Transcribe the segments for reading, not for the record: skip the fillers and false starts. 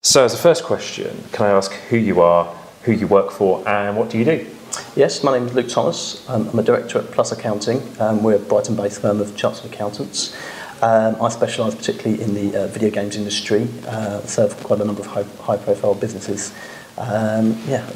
So as a first question, can I ask who you are, who you work for, and what do you do? Yes, my name is Luke Thomas. I'm a director at Plus Accounting. We're a Brighton-based firm of chartered accountants. I specialise particularly in the video games industry, serve quite a number of high-profile businesses. And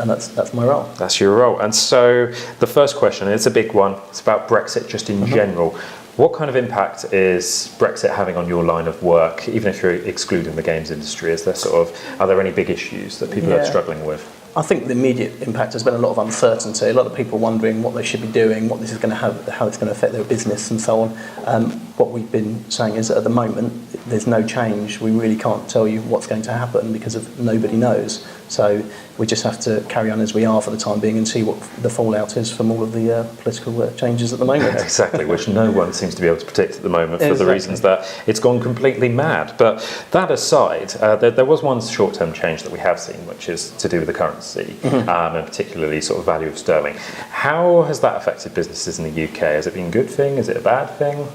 that's my role. That's your role. And so the first question, it's a big one, it's about Brexit just in general. What kind of impact is Brexit having on your line of work, even if you're excluding the games industry? Are there any big issues that people are struggling with? I think the immediate impact has been a lot of uncertainty. A lot of people wondering what they should be doing, what this is going to have, how it's going to affect their business, and so on. What we've been saying is that at the moment there's no change. We really can't tell you what's going to happen because nobody knows. So we just have to carry on as we are for the time being and see what the fallout is from all of the political changes at the moment. Exactly, which no one seems to be able to predict at the moment for the reasons that it's gone completely mad. But that aside, there was one short-term change that we have seen, which is to do with the currency, and particularly sort of value of sterling. How has that affected businesses in the UK? Has it been a good thing? Is it a bad thing?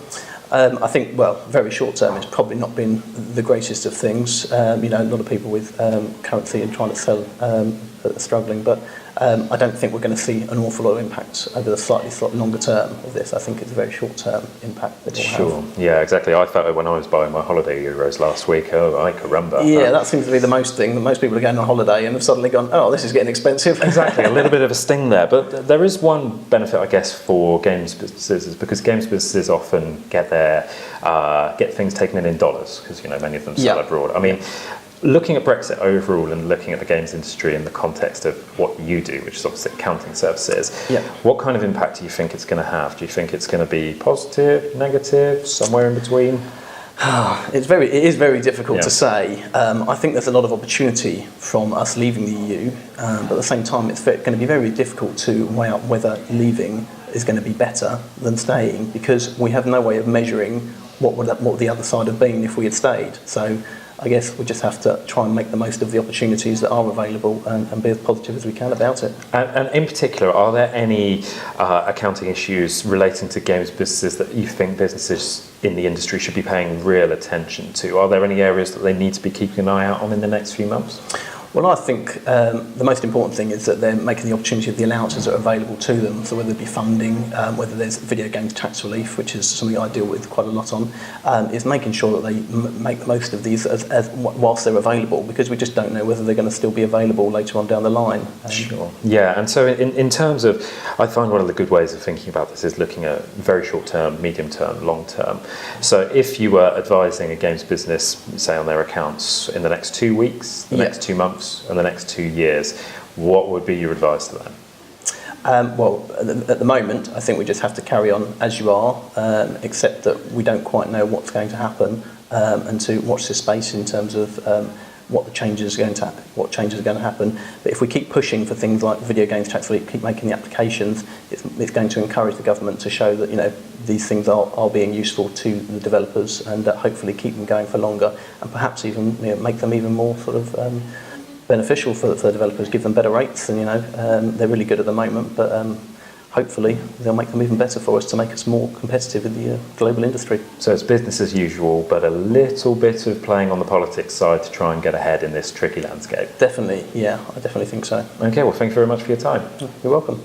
I think, very short term, it's probably not been the greatest of things. A lot of people with currency and trying to sell are struggling, but I don't think we're going to see an awful lot of impact over the slightly longer term of this. I think it's a very short term impact that it will have. Yeah, exactly. I felt it when I was buying my holiday euros last week. Oh, I caramba. Yeah, that seems to be the most thing. Most people are going on holiday and have suddenly gone, oh, this is getting expensive. Exactly, a little bit of a sting there. But there is one benefit, I guess, for games businesses, because games businesses often get things taken in dollars, because many of them sell abroad. I mean, looking at Brexit overall and looking at the games industry in the context of what you do, which is obviously accounting services, what kind of impact do you think it's going to have? Do you think it's going to be positive, negative, somewhere in between? It is very difficult to say. I think there's a lot of opportunity from us leaving the EU, but at the same time it's going to be very difficult to weigh up whether leaving is going to be better than staying, because we have no way of measuring what the other side have been if we had stayed. So I guess we just have to try and make the most of the opportunities that are available and be as positive as we can about it. And in particular, are there any accounting issues relating to games businesses that you think businesses in the industry should be paying real attention to? Are there any areas that they need to be keeping an eye out on in the next few months? Well, I think the most important thing is that they're making the opportunity of the allowances that are available to them. So whether it be funding, whether there's video games tax relief, which is something I deal with quite a lot on, is making sure that they make the most of these as whilst they're available, because we just don't know whether they're going to still be available later on down the line. Sure. Yeah, and so in terms of, I find one of the good ways of thinking about this is looking at very short term, medium term, long term. So if you were advising a games business, say on their accounts in the next 2 weeks, the next 2 months, and the next 2 years, what would be your advice to them? At the moment, I think we just have to carry on as you are, except that we don't quite know what's going to happen, and to watch this space in terms of what changes are going to happen. But if we keep pushing for things like video games tax relief, keep making the applications, it's going to encourage the government to show that these things are being useful to the developers, and hopefully keep them going for longer, and perhaps even make them even more sort of beneficial for the developers, give them better rates, and they're really good at the moment, but hopefully they'll make them even better for us to make us more competitive in the global industry. So it's business as usual, but a little bit of playing on the politics side to try and get ahead in this tricky landscape. Definitely, yeah, I definitely think so. Okay, well thank you very much for your time. You're welcome.